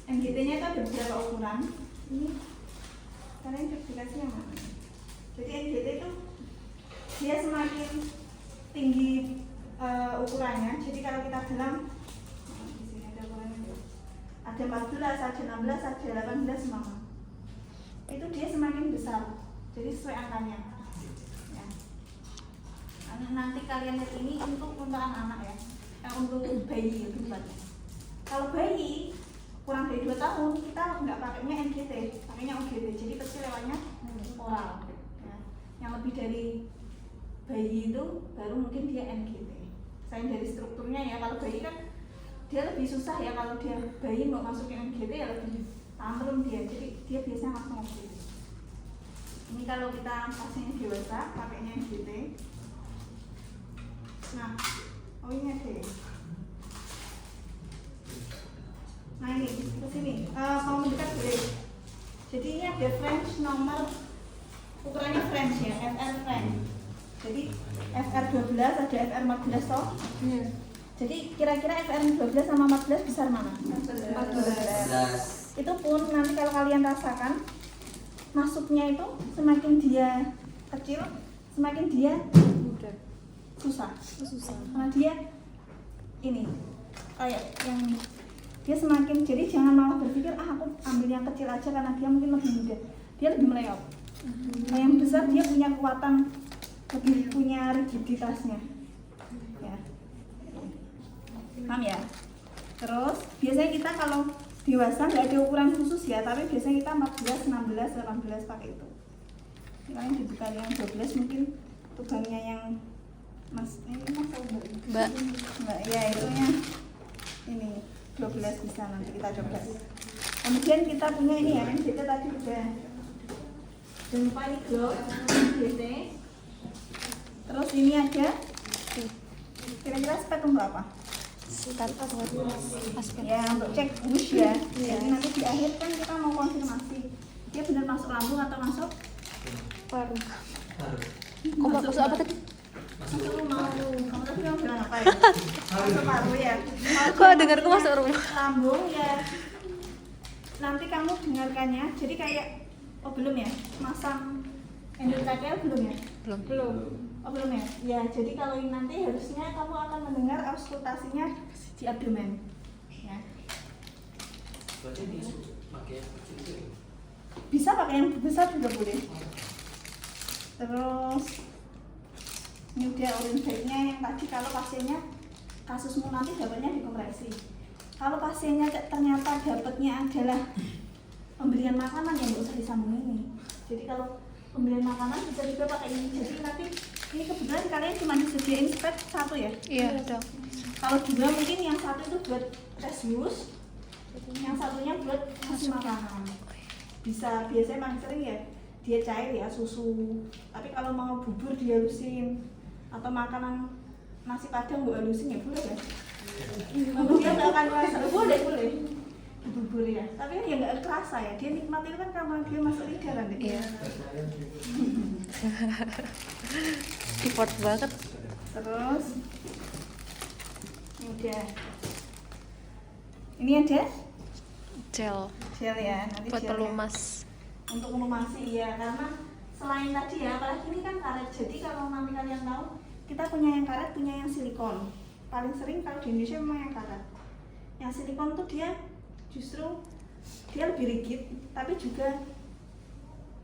NGT-nya itu ada beberapa ukuran. Ini kalian dikasih yang mana? Jadi NGT itu dia semakin tinggi ukurannya. Jadi kalau kita bilang di sini ada ukurannya, ada 14, ada 16, ada 18 semua. Itu dia semakin besar. Jadi sesuai angkanya. Ya. Nanti kalian lihat ini untuk anak-anak ya. Untuk bayi ya tempatnya. Kalau bayi kurang dari 2 tahun kita nggak pakainya NGT, pakainya OGT. Jadi kecil lewatnya oral. Ya. Yang lebih dari bayi itu baru mungkin dia NGT. Selain dari strukturnya ya, kalau bayi kan dia lebih susah ya, kalau dia bayi mau masukin NGT ya lebih tamrum dia. Jadi dia biasanya langsung OGT. Ini kalau kita pasiennya dewasa pakainya NGT. Nah, oh ini ada ya. Nah ini kesini, mau mendekat boleh. Jadi ini ada French nomor, ukurannya French ya, FR French. Jadi FR 12 ada FR 14 toh. Jadi kira-kira FR 12 sama 14 besar mana? 14. Itu pun nanti kalau kalian rasakan masuknya itu semakin dia kecil, semakin dia susah. Karena dia ini kayak yang dia semakin, jadi jangan malah berpikir aku ambil yang kecil aja karena dia mungkin lebih mudah. Dia lebih meleot. Nah yang besar dia punya kekuatan, lebih punya rigiditasnya. Ya. Paham ya? Terus biasanya kita kalau dewasa nggak ada ukuran khusus ya, tapi biasanya kita 14, 16, 18 pakai itu. Kalian dibuka yang 12 mungkin tubangnya yang Mas, ini Mas tahu Mbak, ya itunya ini 12 bisa, nanti kita coba. Kemudian kita punya ini ya, NGT tadi udah. Jangan lupa ini glock NGT. Terus ini ada kira-kira spek untuk apa? Ya untuk cek bush ya. Jadi nanti di akhir kan kita mau konfirmasi dia benar masuk lambung atau masuk paru. Kok masuk apa tadi? Masuk rumah. Kamu tadi mau bilang apa ya? Masuk paru ya. Kok dengarku masuk rumah? Lambung ya. Nanti kamu dengarkannya. Jadi kayak oh belum ya? Masang endotrakeal belum ya? Belum. Oh belum ya? Ya, jadi kalau ini nanti harusnya kamu akan mendengar auskultasinya di abdomen. Ya. Berarti pakai yang kecil itu ya? Bisa pakai yang besar juga boleh. Terus ini udah urin bag-nya yang tadi kalau pasiennya kasusmu nanti dapatnya dikompresi. Kalau pasiennya ternyata dapatnya adalah pemberian makanan yang nggak usah disambung ini. Jadi kalau pemberian makanan bisa juga pakai ini. Jadi nanti ini kebetulan kalian cuma disediain spek 1 ya? Iya, dok. Kalau 2 mungkin yang 1 itu buat tes bius, yang satunya buat ngasih makanan. Bisa, biasanya paling sering ya dia cair ya, susu. Tapi kalau mau bubur dihalusin atau makanan nasi padang buat halusin ya boleh ya. Dia nggak akan merasa, boleh bubur ya. Tapi ya nggak kerasa ya, dia nikmat itu kan karena dia masuk lidah kan. Iya. Effort banget. Terus udah ini ada Gel gel ya, nanti buat gelnya. pelumas. Untuk melumasi ya, karena selain tadi ya, apalagi ini kan karet. Jadi kalau nanti kalian tahu, kita punya yang karet, punya yang silikon. Paling sering kalau di Indonesia memang yang karet. Yang silikon tuh dia justru dia lebih rigid, tapi juga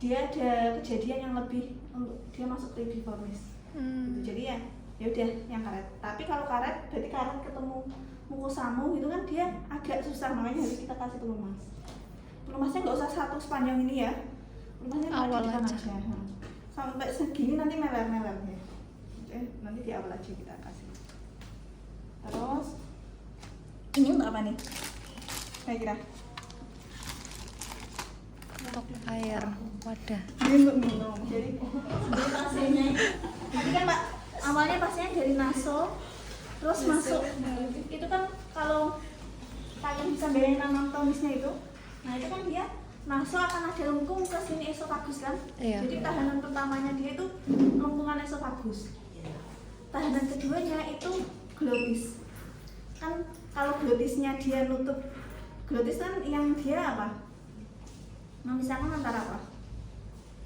dia ada kejadian yang lebih untuk dia masuk rigidiformis. Gitu. Jadi ya udah yang karet. Tapi kalau karet berarti karet ketemu mukosamu gitu kan dia agak susah, makanya harus kita kasih pelumas. Pelumasnya nggak usah satu sepanjang ini ya. Pelumasnya Awal di depan aja. Sampai segini nanti meler-meler ya. Oke, nanti di awal aja kita kasih. Terus ini untuk apa nih? Saya kira Top air wadah. ini untuk minum. Jadi sebelum pasiennya tadi kan Mbak awalnya pasiennya dari naso terus masuk itu kan kalau kalian bisa bayangin anatomisnya itu, nah itu kan dia naso akan ada lengkung ke sini esofagus kan. Iya. Jadi tahanan pertamanya dia itu lengkungan esofagus, tahanan keduanya itu glotis kan. Kalau glotisnya dia nutup Glotis kan yang dia apa? Memisahkan antara apa?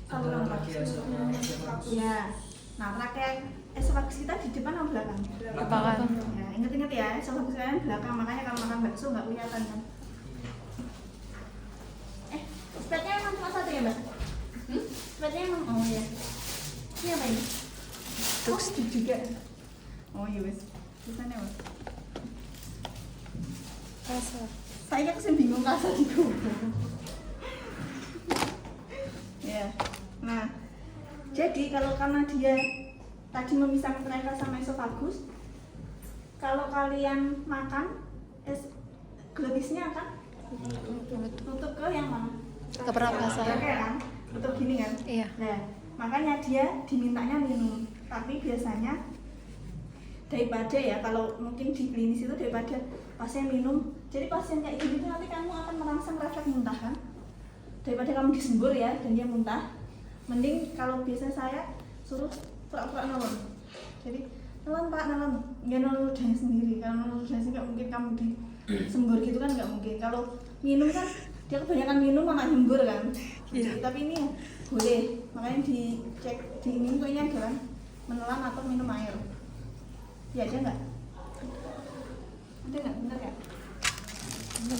Antara Saluran trakea sama esofagus. ya. Nah, trakea esofagus kita di depan atau belakang? Belakang. Ya, inget-inget ya, esofagus kalian belakang, makanya kalau makan bakso nggak kelihatan kan? Speknya emang cuma satu ya, Mbak? Speknya emang, oh ya. Ini apa ini? Oh, juga. Oh iya wes. Tulisannya apa? Kasar. Saya kesini bingung kasar itu. Ya. Nah, jadi kalau karena dia tadi memisahkan trakea sama esofagus, kalau kalian makan, glotisnya akan tutup ke yang mana? Ke pernapasan. Trakea kan? Tutup gini kan? Iya. Nah, makanya dia dimintanya minum. Tapi biasanya daripada ya, kalau mungkin di klinis itu daripada pasien minum, jadi pasien kayak gini tuh nanti kamu akan merangsang refleks muntah kan, daripada kamu disembur ya dan dia muntah, mending kalau biasa saya suruh pura-pura nolong. Jadi nolong pak, nolong, ya nolong ludahnya sendiri. Kalau nolong ludahnya sendiri nggak mungkin kamu disembur gitu kan, nggak mungkin. Kalau minum kan dia kebanyakan minum malah nyembur kan. Jadi, tapi ini boleh, makanya dicek di ini kayaknya adalah menelan atau minum air. Ya ada nggak? Ada nggak? Bentar ya.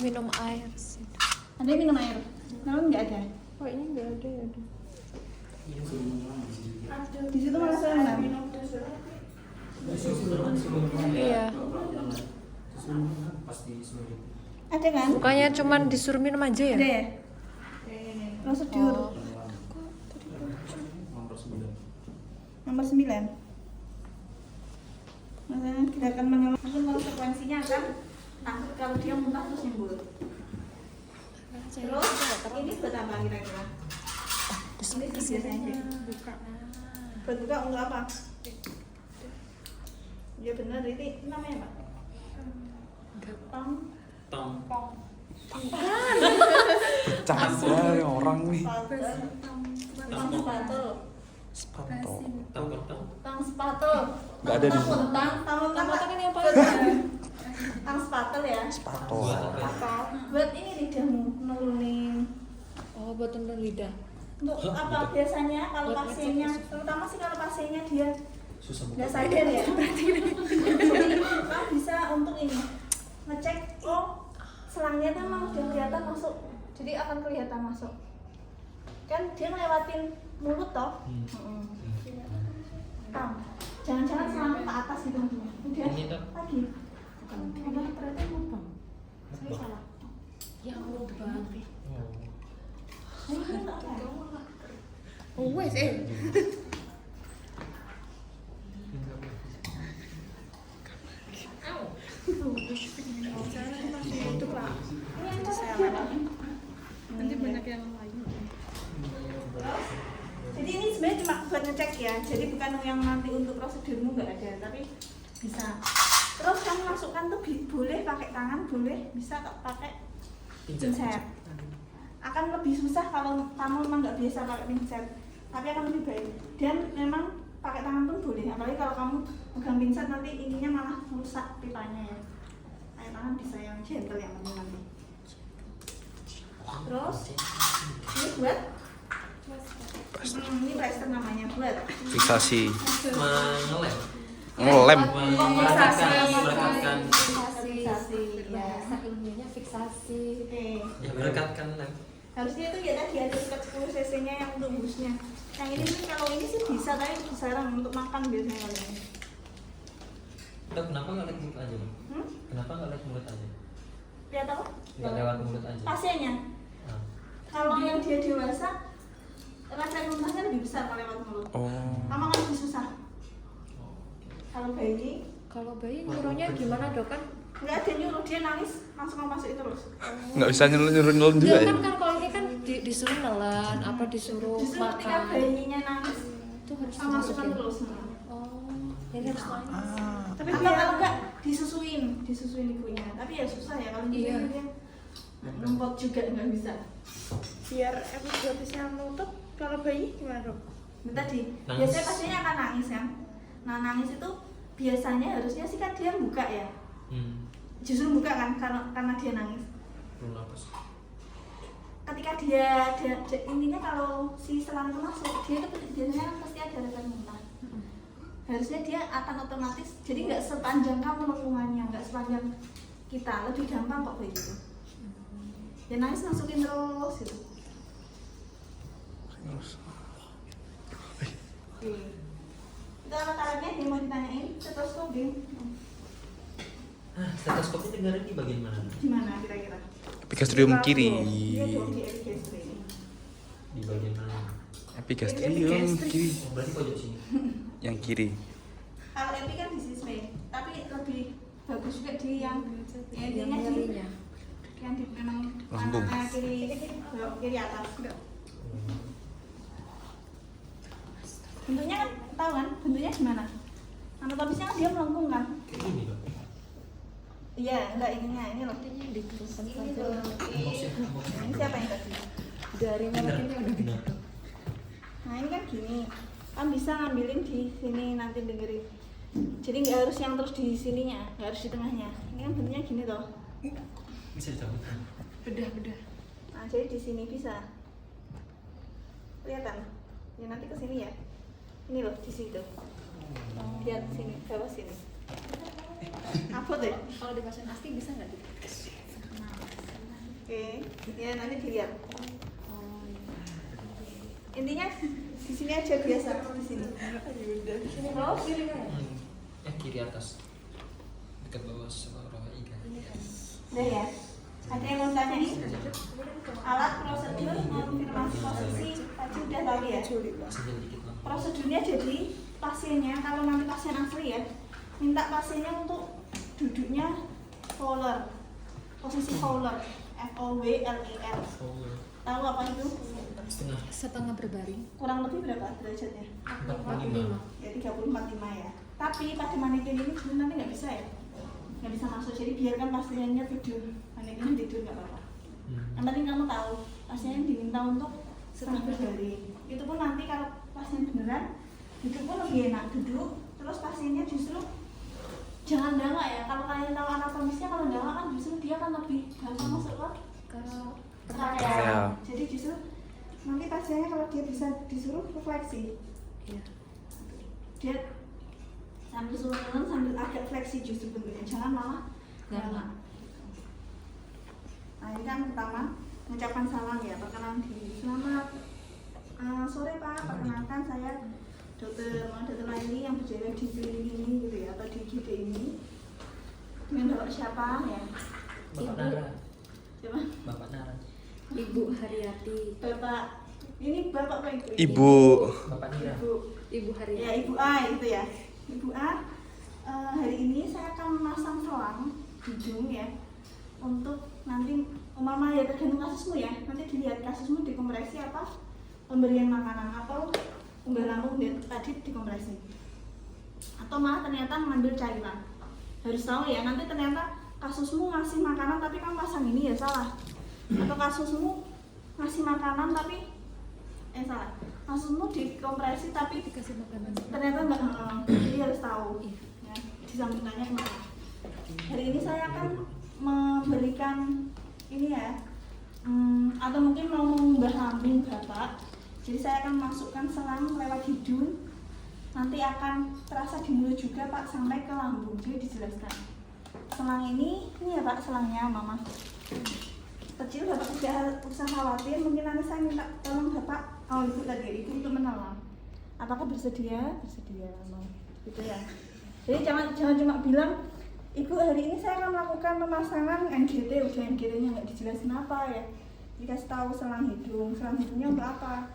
Minum air sih. Ada yang minum air? Namun nggak ada. Kayaknya nggak ada ya. Di situ malah saya nggak. Iya. Pasti sulit. Ada kan? Bukannya cuman disuruh minum aja ya? Ada ya. Prosedur Oh. nomor 9. Nah, kita akan mengambil konsekuensinya akan takut kalau dia muntah terus nyembur. Terus ini buat apa kira-kira? Ini biasanya buat buka enggak apa? Ya benar, ini namanya apa? Tong. Tong. Bercanda ya orang nih. Tong sepatu. Sepatu. Tong sepatu. Nggak ada di sini. Tong sepatu ini apa? Tong sepatu ya. Sepatu. Buat ini lidahmu nurunin. Oh, buat turun lidah. Untuk apa biasanya kalau pasiennya, terutama sih kalau pasiennya dia Susah nggak sadar ya. Jadi kamu bisa untuk ini ngecek, oh selangnya tuh emang udah kelihatan masuk, jadi akan kelihatan masuk. Kan dia ngelewatin mulut toh. Jangan-jangan selang ke atas gitu. Udah Ini tuh. lagi. Bukan ternyata mukbang. Saya salah. Ya mukbang. Ini enggak apa? Oh, wes Nanti banyak yang lain. Jadi ini sebenarnya cuma buat ngecek ya. Jadi bukan yang nanti untuk prosedurmu nggak ada, tapi bisa. Terus kamu masukkan tuh boleh pakai tangan, boleh bisa pakai pinset. Akan lebih susah kalau kamu memang nggak biasa pakai pinset, tapi akan lebih baik. Dan memang pakai tangan pun boleh, apalagi kalau kamu pegang pinset nanti ininya malah rusak pipanya ya. Pakai tangan bisa yang gentle yang penting nanti. Terus ini buat ini plaster namanya buat Fiksasi. Mengelem. Ngelem. Merekatkan. fiksasi ya. ilmunya fiksasi. Oke. Ya merekatkan lem. Harusnya itu ya tadi ada sekat 10 cc nya yang untuk busnya. Yang ini sih kalau ini sih bisa, tapi besaran untuk makan biasanya kalau ini. Dok, kenapa nggak lewat mulut aja? Hmm? Kenapa nggak lewat mulut aja? Lihat apa? Nggak lewat mulut aja. Pasiennya. Nah. Kalau yang dia dewasa, rasa muntahnya lebih besar kalau lewat mulut. Oh. Lama kan lebih susah. Kalau bayi, Kalau bayi nyuruhnya gimana dok kan? nggak ada nyuruh, dia nangis langsung kamu masukin terus. Nggak bisa nyuruh-nyuruh juga Enggak ya? kan kalau ini kan disuruh nelan, apa disuruh Justru ketika makan. bayinya nangis, Itu harus kamu masukkan dimasukin. terus. Oh, jadi harus nangis. Tapi kalau enggak disusuin ibunya. Tapi ya susah ya kalau Iya. dia ngempot juga nggak bisa. Biar episotisnya menutup, kalau bayi gimana dok? Tadi Nangis. biasanya pasiennya akan nangis kan. Nah nangis itu biasanya harusnya sih kan dia buka ya. Justru buka kan karena dia nangis. Perlu napas. Ketika dia intinya kalau si selang itu masuk, dia itu biasanya pasti ada rasa muntah. Harusnya dia akan otomatis, jadi nggak sepanjang kamu lengkungannya, nggak sepanjang kita, lebih gampang kok kayak gitu. Ya nangis masukin terus gitu. Oke. Itu alat-alatnya dia mau ditanyain, stetoskop. Stetoskop itu negara di bagian mana? Gimana kira-kira? Epigastrium kiri. Iya dong di epigastrium. Di bagian mana? Epigastrium kiri. Oh, berarti pojok sini. Yang kiri. Kalau epi kan di sisme, tapi lebih bagus juga di yang intinya di nyerinya. yang di memang Lambung. kiri atas. Bentuknya kan tahu kan? Bentuknya gimana? Anatomisnya kan dia melengkung kan? Kayak gini, Pak. Iya, enggak ininya ini loh. Artinya diteruskan Ini saja. loh. Ini siapa yang tadi? Dari merek ini udah gitu. Benar. Nah ini kan gini, kan bisa ngambilin di sini nanti dengerin. Jadi nggak harus yang terus di sininya, nggak harus di tengahnya. Ini kan bentuknya gini toh. Bisa dicabut kan? Bedah. Nah jadi di sini bisa. Kelihatan? Ya nanti ke sini ya. Ini loh di situ. Lihat sini, bawah sini. Apa deh? Kalau dipasang pasti bisa nggak tuh? Oke, ya nanti dilihat. Oh, iya. Intinya di sini aja biasa di sini. Oh, kiri kan? Kiri atas. Dekat bawah sama bawah ikan. Udah ya. Ada yang mau tanya nih? Alat prosedur konfirmasi posisi tadi udah tahu ya. Masih dikit lah. Prosedurnya jadi pasiennya kalau nanti pasien asli ya, minta pasiennya untuk duduknya Fowler, posisi Fowler, FOWLER. Tahu apa itu? Setengah. Setengah berbaring. Kurang lebih berapa derajatnya? 45. Ya 34,5 ya. Tapi pada manekin ini sebenarnya nanti nggak bisa ya, nggak bisa masuk. Jadi biarkan pasiennya tidur, manekinnya tidur nggak apa-apa. Yang penting kamu tahu pasiennya diminta untuk setengah berbaring. Itu pun nanti kalau pasien beneran duduk pun lebih enak duduk. Terus pasiennya justru jangan dangak ya. Kalau kalian tahu anatomisnya, kalau dangak kan justru dia kan lebih gampang masuk ke Area. Jadi justru nanti pasiennya kalau dia bisa disuruh refleksi, Iya. dia sambil suruh turun sambil agak fleksi justru bentuknya, jangan malah dangak. Nah ini kan pertama mengucapkan salam ya, perkenalan diri. Selamat sore Pak, perkenalkan saya Dr. Laili yang berjaga di klinik ini gitu ya, atau di GD ini. Dengan Bapak siapa ya? Bapak Nara. Siapa? Bapak Nara. Ibu Haryati. Bapak, ini Bapak apa Ibu? Ibu. Bapak Nira. Ibu Ibu ya, Haryati. Ibu A gitu ya. Ibu A, hari ini saya akan memasang selang hidung ya, untuk nanti umpama ya tergantung kasusmu ya, nanti dilihat kasusmu dikompresi apa pemberian makanan atau umbah lambung tadi dikompresi, atau malah ternyata mengambil cairan. Harus tahu ya, nanti ternyata kasusmu ngasih makanan tapi kamu pasang ini ya salah, atau kasusmu ngasih makanan tapi salah, kasusmu dikompresi tapi Dikasih makanan. ternyata enggak. Jadi harus tahu ya, disambungannya kemana. Hari ini saya akan memberikan ini ya, atau mungkin mau mengubah lambung Bapak. Jadi saya akan masukkan selang lewat hidung, nanti akan terasa di mulut juga Pak sampai ke lambung. Jadi dijelaskan selang ini ya Pak, selangnya Mama kecil, Bapak tidak usah khawatir. Mungkin nanti saya minta tolong Bapak, Ibu tadi, Ibu untuk menelan. Apakah bersedia? Bersedia, mau gitu ya. Jadi jangan cuma bilang, Ibu hari ini saya akan melakukan pemasangan NGT, udah NGT-nya nggak dijelasin apa ya. Dikasih tahu selang hidungnya untuk apa?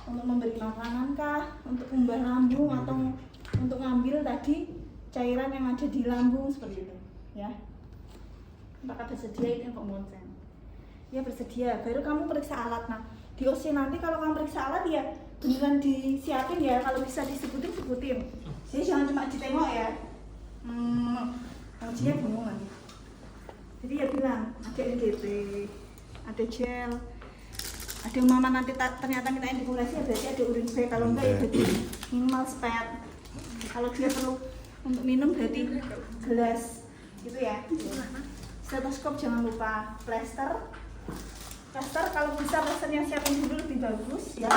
Untuk memberi makanan kah? Untuk umbah lambung atau untuk ngambil tadi cairan yang ada di lambung seperti itu, ya. Apakah bersedia? Itu yang konsen. Ya bersedia. Baru kamu periksa alat. Nah di OC nanti kalau kamu periksa alat ya beneran disiapin ya, kalau bisa disebutin. Jadi jangan cuma ditengok ya. Ujinya bingung nanti. Jadi ya bilang ada NGT, ada gel, ada mama nanti ternyata kita indikulasi ya berarti ada urin B, kalau enggak ya berarti minimal spet. Kalau dia perlu untuk minum berarti gelas gitu ya. Stetoskop jangan lupa. Plester kalau bisa plesternya siapin dulu lebih bagus ya.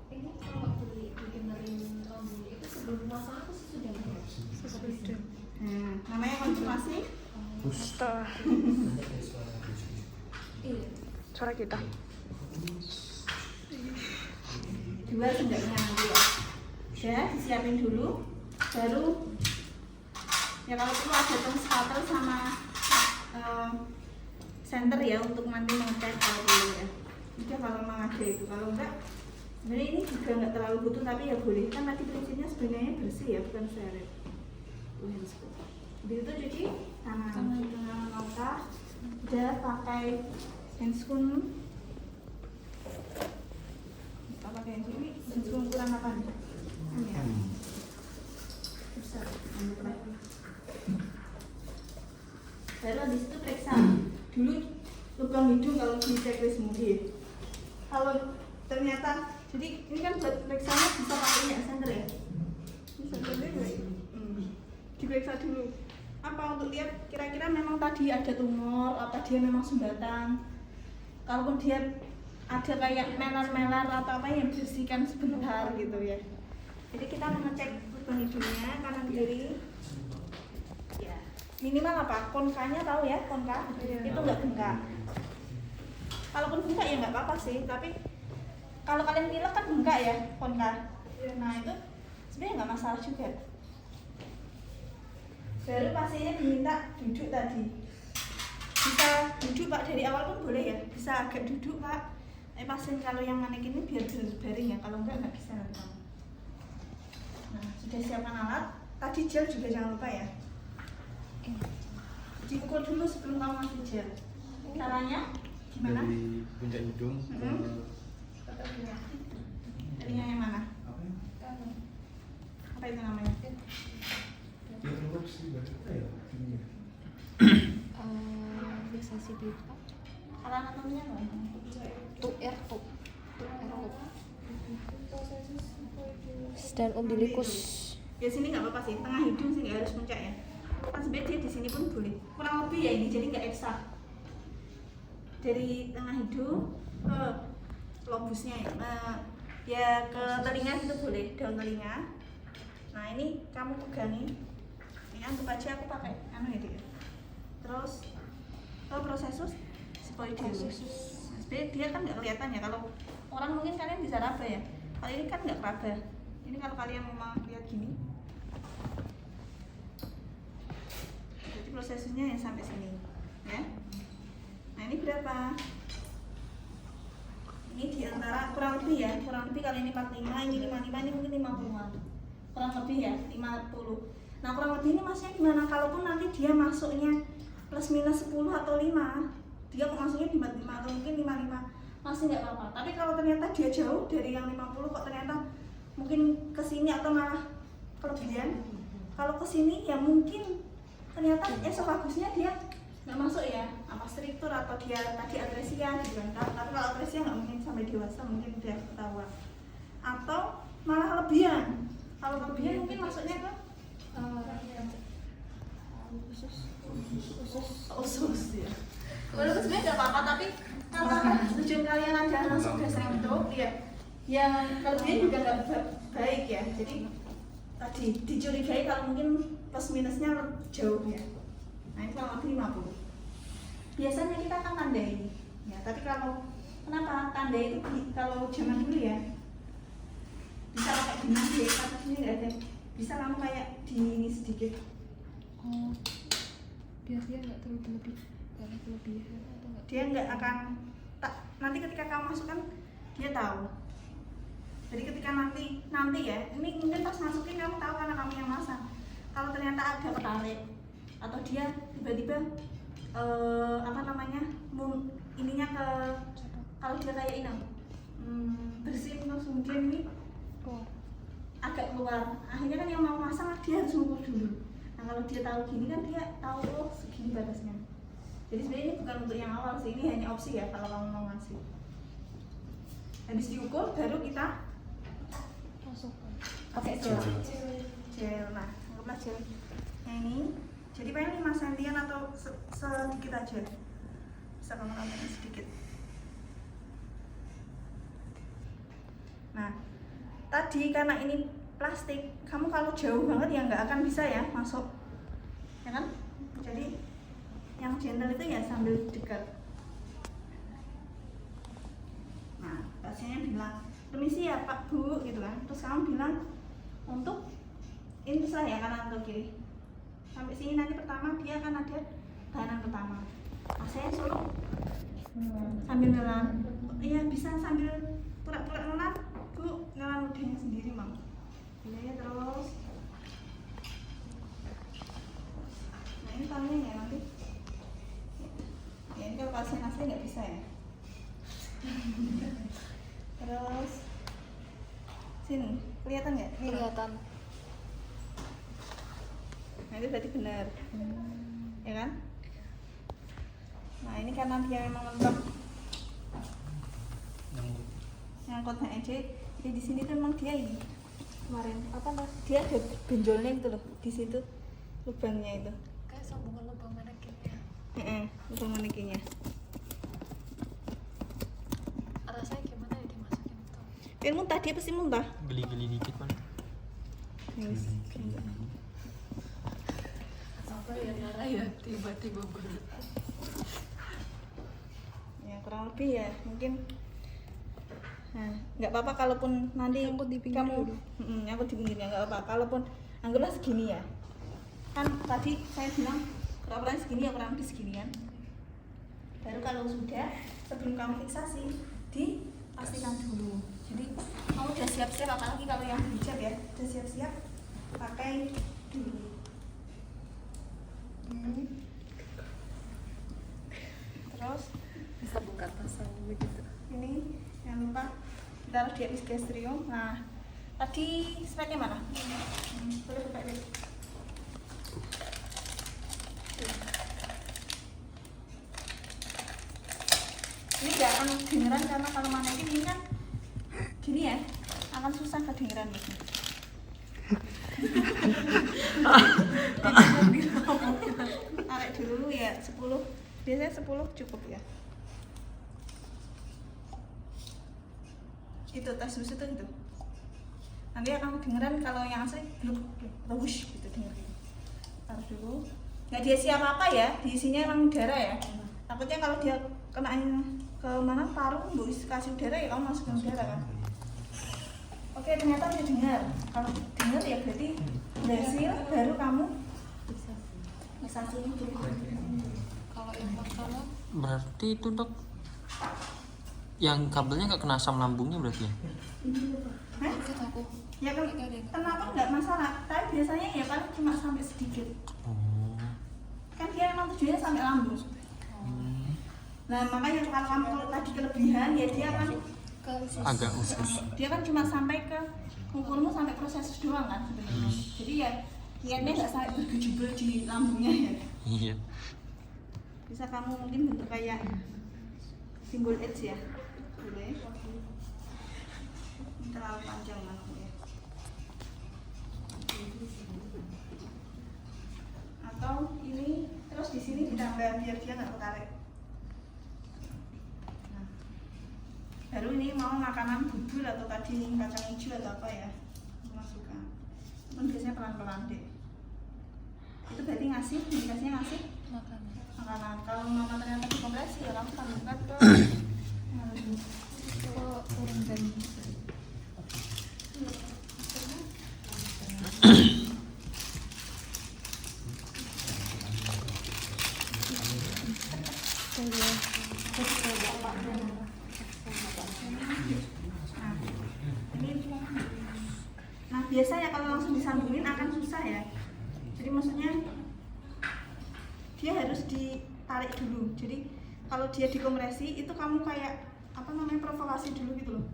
Ini kalau beli benerin rambut itu sebelum puasa aku sudah Namanya konfirmasi. Setelah Nanti ada suara iya. suara kita. Dua sendoknya nanti ya. Ya, disiapin dulu. Baru ya kalau perlu ada tong spatel sama center ya untuk nanti mengecek kalau perlu ya. Itu kalau memang ada itu. Kalau enggak, sebenarnya ini juga nggak terlalu butuh tapi ya boleh. Kan tadi prinsipnya sebenarnya bersih ya, bukan seret. Habis itu cuci tangan dengan nota. Udah pakai handscoon. Kita pakai handscoon ini handscoon ukuran apa nih? Ini ya. Besar. Baru habis itu periksa dulu lubang hidung kalau di checklist mungkin. Kalau ternyata, jadi ini kan buat periksanya bisa pakai ya senter ya. Bisa pakai diperiksa dulu. Apa untuk lihat kira-kira memang tadi ada tumor, apa dia memang sumbatan. Kalaupun dia ada kayak melar-melar atau apa yang bersihkan sebentar gitu ya. Jadi kita mengecek lubang hidungnya kanan kiri. Ya, minimal apa? Konkanya tahu ya, konka. Itu enggak bengkak. Kalaupun bengkak ya nggak apa-apa sih, tapi kalau kalian pilek kan bengkak ya, konka. Nah itu sebenarnya nggak masalah juga. Baru pasiennya diminta duduk tadi. Bisa duduk Pak, dari awal pun boleh ya, bisa agak duduk Pak. Pasien kalau yang manik ini biar baring ya, kalau enggak bisa nanti. Nah, sudah siapkan alat. Tadi gel juga jangan lupa ya. Diukur dulu sebelum kamu masuk gel. Caranya gimana? Dari puncak hidung ke Telinga yang mana? Apa itu namanya? Bisa sih Pak. Kalau anatominya apa? Tuh R tuh. Dan umbilikus. Ya sini nggak apa-apa sih, tengah hidung sih nggak harus puncak ya. Kan sebenarnya dia di sini pun boleh. Kurang lebih ya ini, jadi nggak eksak. Dari tengah hidung ke lobusnya ya ke telinga itu boleh, daun telinga. Nah ini kamu pegangin. Ini anggap aja aku pakai anu itu ya. Terus prosesus spoideus. Sebenarnya dia kan nggak kelihatan ya, kalau orang mungkin kalian bisa raba ya. Kalau ini kan nggak raba. Ini kalau kalian memang lihat gini. Jadi prosesnya yang sampai sini, ya. Nah ini berapa? Ini di antara kurang lebih ya, kurang lebih kalau ini 45, ini 55, ini mungkin 50-an. Kurang lebih ya, 50. Nah kurang lebih ini maksudnya gimana? Kalaupun nanti dia masuknya plus minus 10 atau 5, dia masuknya di 45 atau mungkin 55, masih nggak apa-apa. Tapi kalau ternyata dia jauh dari yang 50 kok ternyata mungkin ke sini atau malah kelebihan. Kalau ke sini ya mungkin ternyata esofagusnya dia nggak masuk ya, apa struktur atau dia tadi atresia gitu kan. Tapi kalau atresia nggak mungkin sampai dewasa, mungkin udah ketahuan. Atau malah kelebihan. Kalau kelebihan mungkin masuknya ke usus ya. Walaupun sebenarnya nggak apa-apa, tapi kalau tujuan kalian ada langsung udah sering itu, ya yang kelebihan juga nggak baik ya. Jadi tadi dicurigai kalau mungkin plus minusnya jauh ya. Nah itu kalau lebih 50. Biasanya kita akan tandai ya, tapi kalau kenapa tandai itu kalau zaman dulu ya bisa pakai benang ya, karena sini nggak ada. Bisa kamu kayak di ini sedikit. Oh, biar dia nggak terlalu kelebihan atau nggak? Dia nggak akan nanti ketika kamu masukkan dia tahu. Jadi ketika nanti ya, ini mungkin pas masukin kamu tahu karena kamu yang masang. Kalau ternyata ada ketarik atau dia tiba-tiba ininya ke, kalau dia kayak ini bersin terus kemudian ini agak keluar, akhirnya kan yang mau masang dia harus ngukur dulu. Nah kalau dia tahu gini kan dia tahu oh segini batasnya. Jadi sebenarnya ini bukan untuk yang awal sih, ini hanya opsi ya kalau kamu mau ngasih. Habis diukur baru kita Masukkan. pakai gel. Nah anggap anggaplah gel yang ini, jadi paling 5 cm atau sedikit aja, bisa kamu tambahin sedikit. Nah tadi karena ini plastik, kamu kalau jauh banget ya nggak akan bisa ya masuk, ya kan? Jadi yang gentle itu ya sambil dekat. Nah pasiennya bilang, permisi ya Pak Bu gitu kan, terus kamu bilang untuk ini terserah ya kanan atau kiri. Sampai sini nanti pertama dia akan ada tahanan pertama. Saya suruh sambil nelan, iya bisa sambil pura-pura nelan Bu, nelan ludahnya sendiri Mam. Iya terus. Nah ini tangannya ya nanti. Ya ini kalau pasien asli nggak bisa ya. Terus sini kelihatan nggak? Nih, Kelihatan. nah itu berarti benar, ya kan? Nah ini karena dia memang lembab nyangkutnya aja, jadi di sini tuh memang dia ini kemarin apa mas? Dia ada benjolnya gitu loh di situ, lubangnya itu. Kayak sambungan lubang manekinnya. Lubang manekinnya. Rasanya gimana ya dimasukin itu? Ilmu tadi pasti muntah. Geli-geli dikit kan. Yes. Apa ya darah ya tiba-tiba berat. Ya kurang lebih ya mungkin. Nah nggak apa-apa kalaupun nanti Nyangkut di pinggir kamu dulu. nyangkut di pinggirnya nggak apa-apa. Kalaupun anggaplah segini ya, kan tadi saya bilang pura-pura segini ya kurang lebih segini kan. Baru kalau sudah sebelum kamu fiksasi dipastikan dulu. Jadi kamu udah siap-siap, apalagi kalau yang hijab ya udah siap-siap pakai dulu. Terus Bisa buka pasang begitu. ini jangan lupa taruh di epigastrium. Nah tadi speknya mana? Boleh buka dulu. Ini gak akan kedengeran karena kalau mana ini kan gini ya, akan susah kedengeran gitu. Tarik dulu ya 10, biasanya 10 cukup ya. Itu tes susu itu gitu. Nanti akan kedengeran kalau yang asli bluk wush gitu dengerin. Taruh dulu. Nggak diisi apa-apa ya, diisinya emang udara ya. Takutnya kalau dia kenain ke mana paru, bu kasih udara ya kamu masukin udara kan. Oke ternyata dia dengar. Kalau dengar ya berarti berhasil, baru kamu bisa sini dulu. Kalau yang pertama Berarti itu dok, yang kabelnya nggak kena asam lambungnya berarti ya? Hah? ikut aku. Ya kan, kenapa nggak masalah, tapi biasanya ya paling cuma sampai sedikit. Oh. Kan dia memang tujuannya sampai lambung. Nah makanya kalau kamu tadi kelebihan ya dia akan Ke usus. Agak usus. dia kan cuma sampai ke kukulmu sampai proses doang kan sebenarnya. Jadi ya niatnya nggak sampai bergejubel di lambungnya ya. Iya. Bisa kamu mungkin bentuk kayak simbol H ya, boleh. Ini terlalu panjang mana ya. Atau ini terus di sini ditambah biar dia nggak ketarik. Nah, baru ini mau makanan bubur atau tadi kacang hijau atau apa ya, masukkan. Kan biasanya pelan-pelan deh. Itu berarti ngasih, indikasinya ngasih Makan. makanan. Kalau mama ternyata dikompresi ya kamu tambahkan ke Kalau kurang dari nah biasanya kalau langsung disambungin akan susah ya. Jadi maksudnya dia harus ditarik dulu. Jadi kalau dia dikompresi itu kamu kayak apa namanya provokasi dulu gitu loh,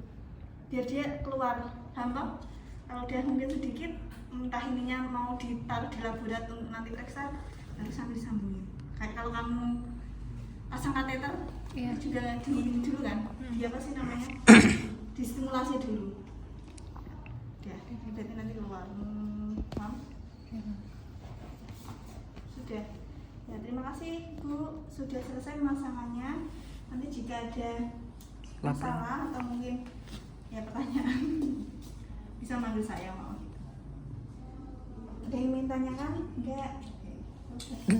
biar dia keluar hampa. Kalau dia mungkin sedikit entah ininya mau ditaruh di laborat untuk nanti periksa, harus sambil disambungin. Kayak kalau kamu pasang kateter Iya. juga di ini dulu kan, dia apa sih namanya distimulasi dulu. Ya, berarti nanti keluar. Sudah. Ya, terima kasih Bu, sudah selesai pemasangannya. Nanti jika ada masalah atau mungkin ya pertanyaan bisa manggil saya mau. Ada yang ingin tanyakan? Enggak. Oke.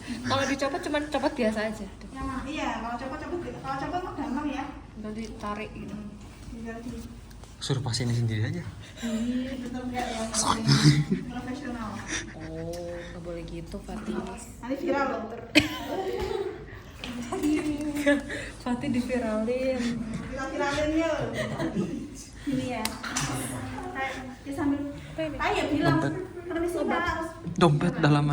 Kalau dicopot cuman copot biasa aja. Yang mana? Iya, kalau copot mah gampang ya. Tinggal ditarik gitu. Tinggal di Suruh pasien sendiri aja. betul enggak ya? Profesional. Oh, nggak boleh gitu, Fatih. Nanti viral loh. Fatih diviralin. Kita viralin yuk. Ini ya. Ya sambil ya bilang Dompet. permisi Pak. Harus Dompet dalam.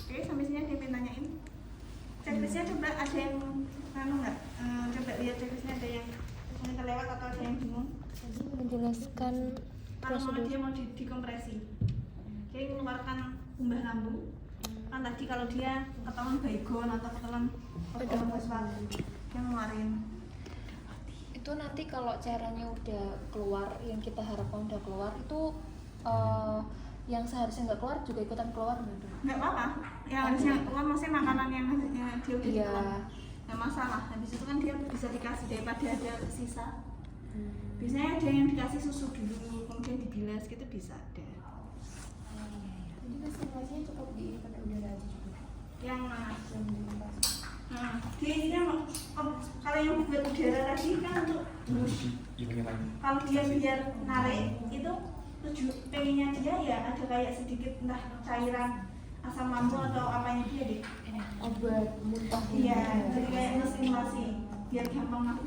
Oke, sampai sini ada yang pengen nanyain. Checklistnya coba ada yang nggak? Coba lihat checklistnya ada yang terlewat atau ada yang bingung. Menjelaskan Kalau mau dia mau dikompresi, dia mengeluarkan kumbah lambung. Kan tadi kalau dia ketelan baygon atau ketelan sesuatu, dia ngeluarin. itu nanti kalau cairannya udah keluar, yang kita harapkan udah keluar itu yang seharusnya nggak keluar juga ikutan keluar nggak dong? Nggak apa-apa. Yang harusnya keluar maksudnya makanan yang dia udah Iya. ditelan. Nggak masalah. Habis itu kan dia bisa dikasih daripada ada sisa. Biasanya ada yang dikasih susu dulu, kemudian dibilas gitu bisa ada. Jadi sirkulasinya cukup di pada udara aja juga. Yang mana? Dia ini kalau yang buat udara tadi kan untuk kalau dia biar narik itu pengennya dia ya ada kayak sedikit entah cairan asam lambung atau apanya dia deh. Obat muntah. Iya, jadi kayak stimulasi biar gampang masuk